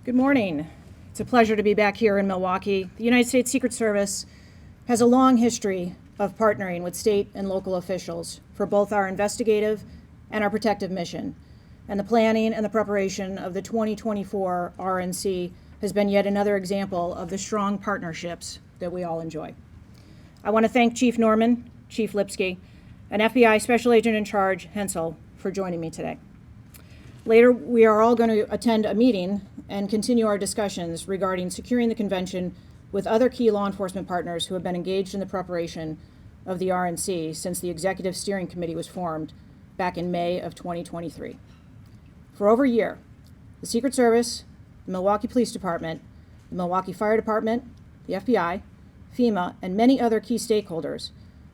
Good morning. It's a pleasure to be back here in Milwaukee. The United States Secret Service has a long history of partnering with state and local officials for both our investigative and our protective mission. And the planning and the preparation of the 2024 RNC has been yet another example of the strong partnerships that we all enjoy. I want to thank Chief Norman, Chief Lipsky, and FBI Special Agent in Charge, Hensle, for joining me today. Later, we are all going to attend a meeting and continue our discussions regarding securing the convention with other key law enforcement partners who have been engaged in the preparation of the RNC since the Executive Steering Committee was formed back in May of 2023. For over a year, the Secret Service, the Milwaukee Police Department, the Milwaukee Fire Department, the FBI, FEMA, and many other key stakeholders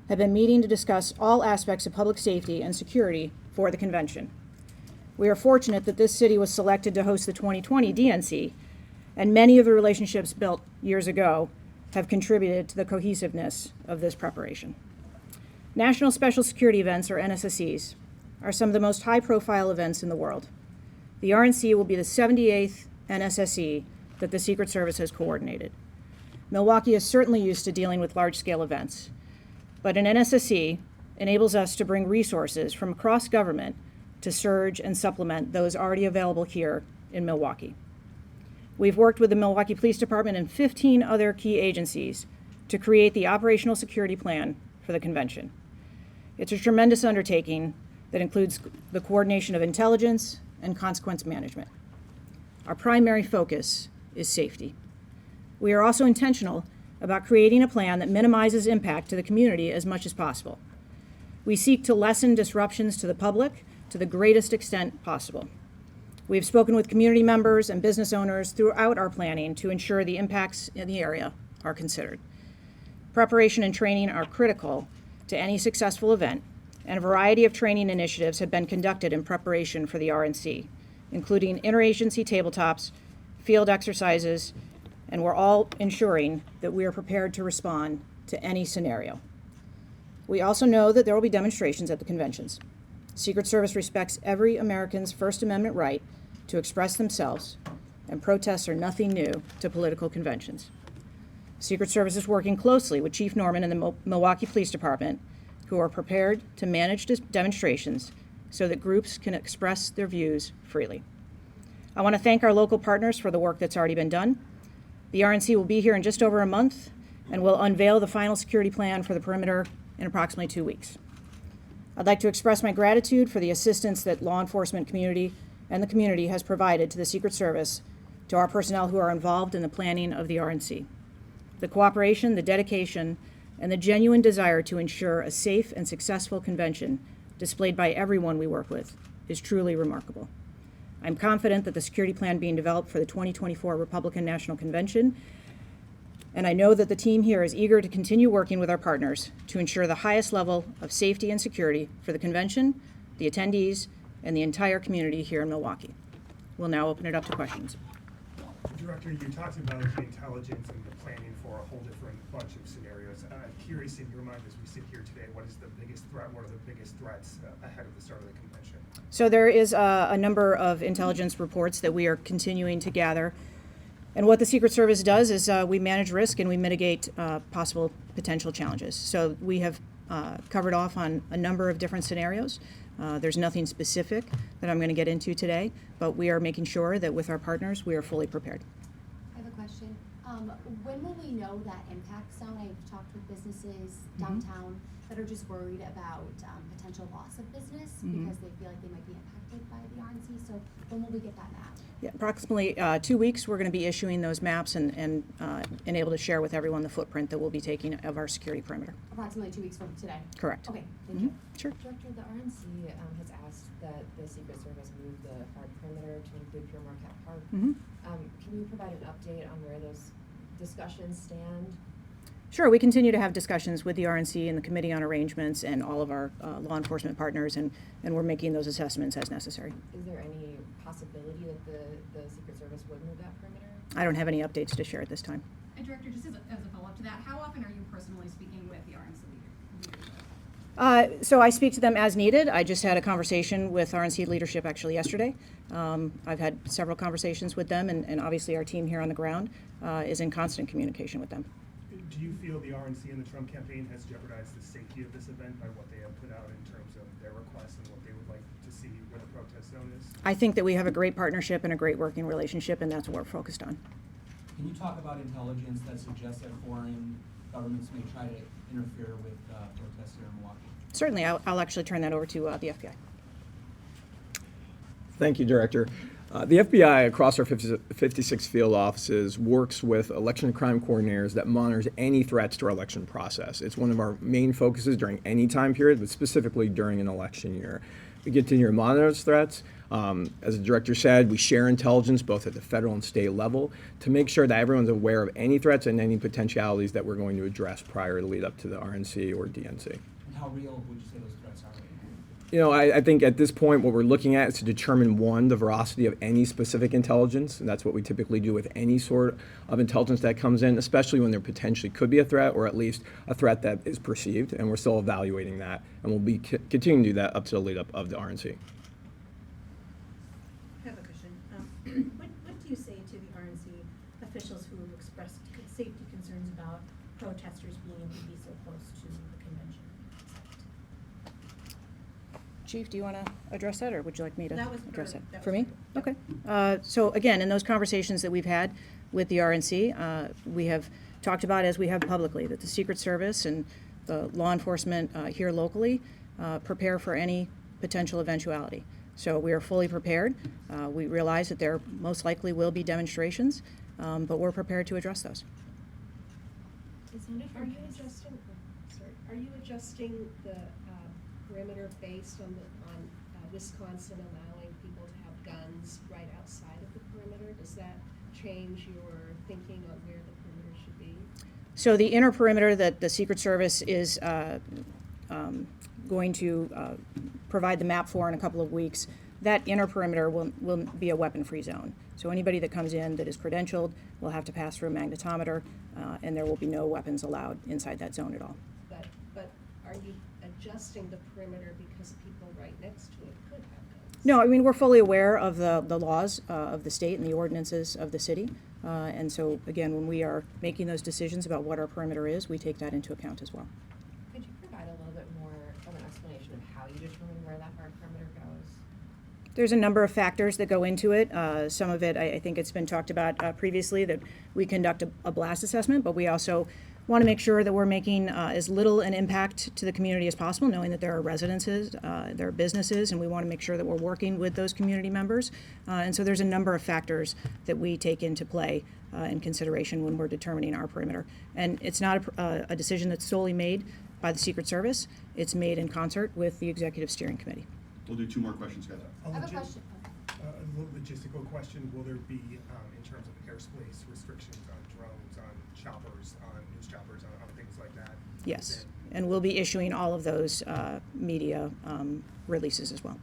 have been meeting to discuss all aspects of public safety and security for the convention. We are fortunate that this city was selected to host the 2020 DNC, and many of the relationships built years ago have contributed to the cohesiveness of this preparation. National Special Security Events, or NSSEs, are some of the most high-profile events in the world. The RNC will be the 78th NSSE that the Secret Service has coordinated. Milwaukee is certainly used to dealing with large-scale events, but an NSSE enables us to bring resources from across government to surge and supplement those already available here in Milwaukee. We've worked with the Milwaukee Police Department and 15 other key agencies to create the operational security plan for the convention. It's a tremendous undertaking that includes the coordination of intelligence and consequence management. Our primary focus is safety. We are also intentional about creating a plan that minimizes impact to the community as much as possible. We seek to lessen disruptions to the public to the greatest extent possible. We have spoken with community members and business owners throughout our planning to ensure the impacts in the area are considered. Preparation and training are critical to any successful event, and a variety of training initiatives have been conducted in preparation for the RNC, including interagency tabletops, field exercises, and we're all ensuring that we are prepared to respond to any scenario. We also know that there will be demonstrations at the conventions. Secret Service respects every American's First Amendment right to express themselves, and protests are nothing new to political conventions. Secret Service is working closely with Chief Norman and the Milwaukee Police Department, who are prepared to manage demonstrations so that groups can express their views freely. I want to thank our local partners for the work that's already been done. The RNC will be here in just over a month, and will unveil the final security plan for the perimeter in approximately 2 weeks. I'd like to express my gratitude for the assistance that law enforcement community and the community has provided to the Secret Service, to our personnel who are involved in the planning of the RNC. The cooperation, the dedication, and the genuine desire to ensure a safe and successful convention displayed by everyone we work with is truly remarkable. I'm confident that the security plan being developed for the 2024 Republican National Convention, and I know that the team here is eager to continue working with our partners to ensure the highest level of safety and security for the convention, the attendees, and the entire community here in Milwaukee. We'll now open it up to questions. Director, you talked about the intelligence and the planning for a whole different bunch of scenarios. I'm curious, in your mind, as we sit here today, what is the biggest threat? What are the biggest threats ahead of the start of the convention? So there is a number of intelligence reports that we are continuing to gather. And what the Secret Service does is we manage risk and we mitigate possible potential challenges. So we have covered off on a number of different scenarios. There's nothing specific that I'm going to get into today, but we are making sure that with our partners, we are fully prepared. I have a question. When will we know that impact zone? I've talked with businesses downtown that are just worried about potential loss of business because they feel like they might be impacted by the RNC. So when will we get that map? Yeah, approximately 2 weeks, we're going to be issuing those maps and able to share with everyone the footprint that we'll be taking of our security perimeter. Approximately 2 weeks from today? Correct. Okay, thank you. Sure. Director, the RNC has asked that the Secret Service move the hard perimeter to include Pure Marquette Park. Can you provide an update on where those discussions stand? Sure, we continue to have discussions with the RNC and the Committee on Arrangements and all of our law enforcement partners, and we're making those assessments as necessary. Is there any possibility that the Secret Service would move that perimeter? I don't have any updates to share at this time. And Director, just as a follow-up to that, how often are you personally speaking with the RNC leaders? So I speak to them as needed. I just had a conversation with RNC leadership actually yesterday. I've had several conversations with them, and obviously our team here on the ground is in constant communication with them. Do you feel the RNC and the Trump campaign has jeopardized the safety of this event by what they have put out in terms of their requests and what they would like to see where the protest zone is? I think that we have a great partnership and a great working relationship, and that's what we're focused on. Can you talk about intelligence that suggests that foreign governments may try to interfere with protests here in Milwaukee? Certainly, I'll actually turn that over to the FBI. Thank you, Director. The FBI across our 56 field offices works with election crime coordinators that monitors any threats to our election process. It's one of our main focuses during any time period, but specifically during an election year. We continue to monitor those threats. As the Director said, we share intelligence both at the federal and state level to make sure that everyone's aware of any threats and any potentialities that we're going to address prior to lead up to the RNC or DNC. And how real would you say those threats are right now? You know, I think at this point what we're looking at is to determine, one, the veracity of any specific intelligence, and that's what we typically do with any sort of intelligence that comes in, especially when there potentially could be a threat, or at least a threat that is perceived, and we're still evaluating that, and we'll be continuing to do that up to the lead up of the RNC. I have a question. What do you say to the RNC officials who have expressed safety concerns about protesters being able to be so close to the convention site? Chief, do you want to address that, or would you like me to That was address for- it? that For was me? for- Okay. So again, in those conversations that we've had with the RNC, we have talked about, as we have publicly, that the Secret Service and the law enforcement here locally prepare for any potential eventuality. So we are fully prepared. We realize that there most likely will be demonstrations, but we're prepared to address those. Are you adjusting, are you adjusting the perimeter based on Wisconsin allowing people to have guns right outside of the perimeter? Does that change your thinking on where the perimeter should be? So the inner perimeter that the Secret Service is going to provide the map for in a couple of weeks, that inner perimeter will be a weapon-free zone. So anybody that comes in that is credentialed will have to pass through a magnetometer, and there will be no weapons allowed inside that zone at all. But are you adjusting the perimeter because people right next to it could have guns? No, I mean, we're fully aware of the laws of the state and the ordinances of the city. And so, again, when we are making those decisions about what our perimeter is, we take that into account as well. Could you provide a little bit more of an explanation of how you determine where that hard perimeter goes? There's a number of factors that go into it. Some of it, I think it's been talked about previously, that we conduct a blast assessment, but we also want to make sure that we're making as little an impact to the community as possible, knowing that there are residences, there are businesses, and we want to make sure that we're working with those community members. And so there's a number of factors that we take into play in consideration when we're determining our perimeter. And it's not a decision that's solely made by the Secret Service. It's made in concert with the Executive Steering Committee. We'll do two more questions, guys. I have a question. A little logistical question, will there be, in terms of airspace restrictions on drones, on choppers, on news choppers, on things like that? Yes, and we'll be issuing all of those media releases as well.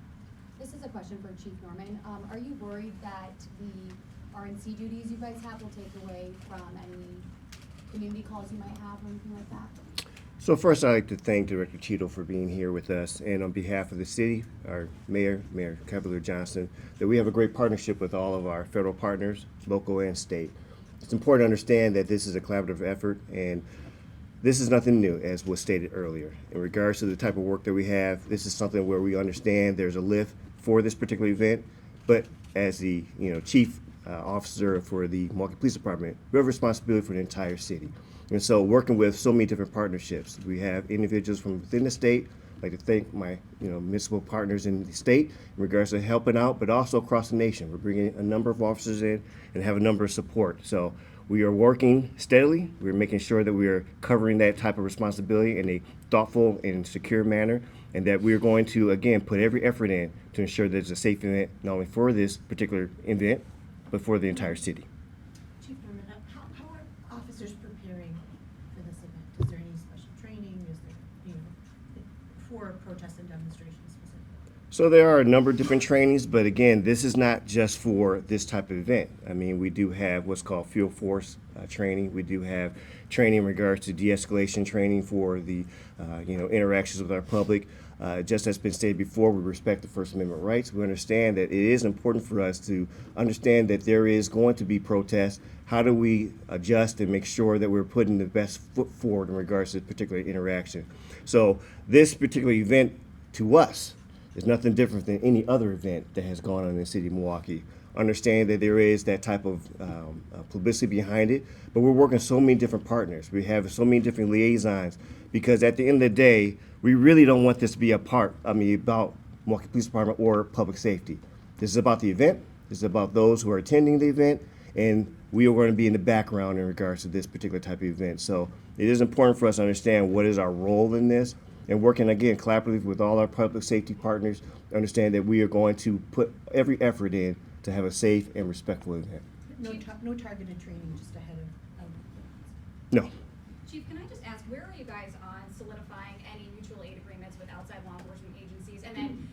This is a question for Chief Norman. Are you worried that the RNC duties you guys have will take away from any community calls you might have or anything like that? So first, I'd like to thank Director Cheatle for being here with us, and on behalf of the city, our Mayor Cavalier Johnson, that we have a great partnership with all of our federal partners, local and state. It's important to understand that this is a collaborative effort, and this is nothing new, as was stated earlier. In regards to the type of work that we have, this is something where we understand there's a lift for this particular event, but as the chief officer for the Milwaukee Police Department, we have responsibility for the entire city. And so working with so many different partnerships, we have individuals from within the state. I'd like to thank my municipal partners in the state in regards to helping out, but also across the nation. We're bringing a number of officers in and have a number of support. So we are working steadily. We're making sure that we are covering that type of responsibility in a thoughtful and secure manner, and that we're going to, again, put every effort in to ensure that it's a safe event, not only for this particular event, but for the entire city. Chief Norman, how are officers preparing for this event? Is there any special training? Is there, for protests and demonstrations specifically? So there are a number of different trainings, but again, this is not just for this type of event. I mean, we do have what's called field force training. We do have training in regards to de-escalation training for the interactions with our public. Just as been stated before, we respect the First Amendment rights. We understand that it is important for us to understand that there is going to be protests. How do we adjust and make sure that we're putting the best foot forward in regards to this particular interaction? So this particular event, to us, is nothing different than any other event that has gone on in the city of Milwaukee. Understand that there is that type of publicity behind it, but we're working with so many different partners. We have so many different liaisons, because at the end of the day, we really don't want this to be about Milwaukee Police Department or public safety. This is about the event. This is about those who are attending the event, and we are going to be in the background in regards to this particular type of event. So it is important for us to understand what is our role in this, and working again collaboratively with all our public safety partners, understand that we are going to put every effort in to have a safe and respectful event. No targeted training, just ahead of. No. Chief, can I just ask, where are you guys on solidifying any mutual aid agreements with outside law enforcement agencies? And then,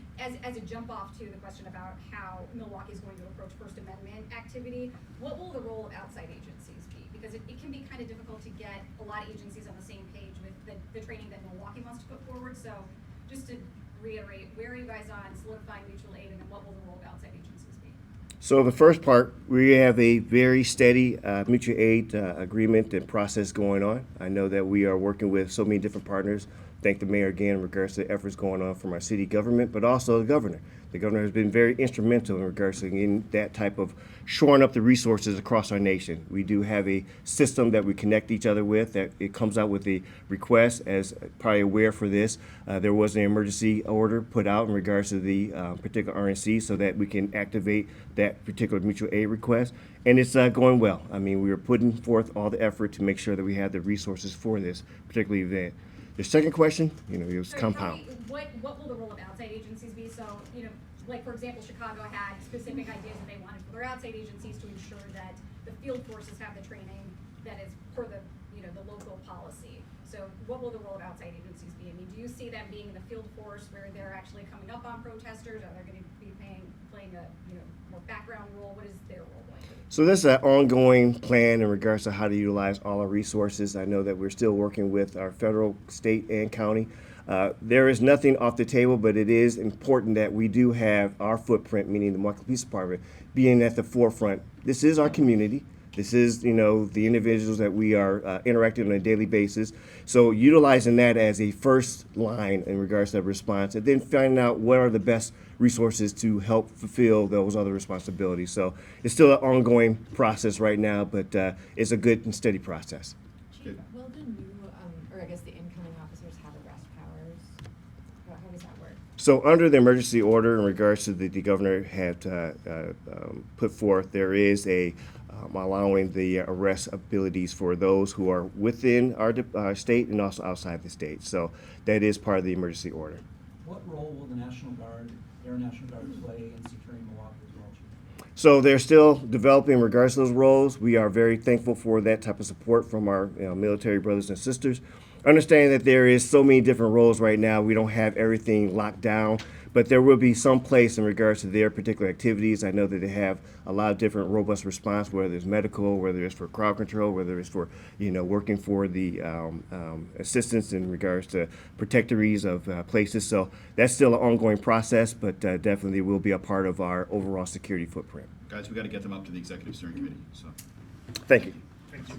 as a jump off to the question about how Milwaukee is going to approach First Amendment activity, what will the role of outside agencies be? Because it can be kind of difficult to get a lot of agencies on the same page with the training that Milwaukee wants to put forward. So, just to reiterate, where are you guys on solidifying mutual aid, and then what will the role of outside agencies be? So the first part, we have a very steady mutual aid agreement and process going on. I know that we are working with so many different partners. Thank the mayor again in regards to the efforts going on from our city government, but also the governor. The governor has been very instrumental in regards to getting that type of shoring up the resources across our nation. We do have a system that we connect each other with, that it comes out with a request. As probably aware for this, there was an emergency order put out in regards to the particular RNC, so that we can activate that particular mutual aid request. And it's going well. I mean, we are putting forth all the effort to make sure that we have the resources for this particular event. The second question, it was So compound. tell me, what will the role of outside agencies be? So, like for example, Chicago had specific ideas that they wanted for their outside agencies to ensure that the field forces have the training that is per the local policy. So what will the role of outside agencies be? I mean, do you see them being the field force where they're actually coming up on protesters? Are they going to be playing a more background role? What is their role going to be? So this is an ongoing plan in regards to how to utilize all our resources. I know that we're still working with our federal, state, and county. There is nothing off the table, but it is important that we do have our footprint, meaning the Milwaukee Police Department, being at the forefront. This is our community. This is, the individuals that we are interacting on a daily basis. So utilizing that as a first line in regards to response, and then finding out what are the best resources to help fulfill those other responsibilities. So it's still an ongoing process right now, but it's a good and steady process. Chief, will the new, or I guess the incoming officers have arrest powers? How does that work? So under the emergency order in regards to the governor had put forth, there is a allowing the arrest abilities for those who are within our state and also outside the state. So that is part of the emergency order. What role will the National Guard, Air National Guard play in securing Milwaukee as well, Chief? So they're still developing in regards to those roles. We are very thankful for that type of support from our military brothers and sisters. Understanding that there is so many different roles right now, we don't have everything locked down, but there will be some place in regards to their particular activities. I know that they have a lot of different robust response, whether it's medical, whether it's for crowd control, whether it's for working for the assistance in regards to protectories of places. So that's still an ongoing process, but definitely will be a part of our overall security footprint. Guys, we got to get them up to the executive steering committee. So, Thank you. Thank you.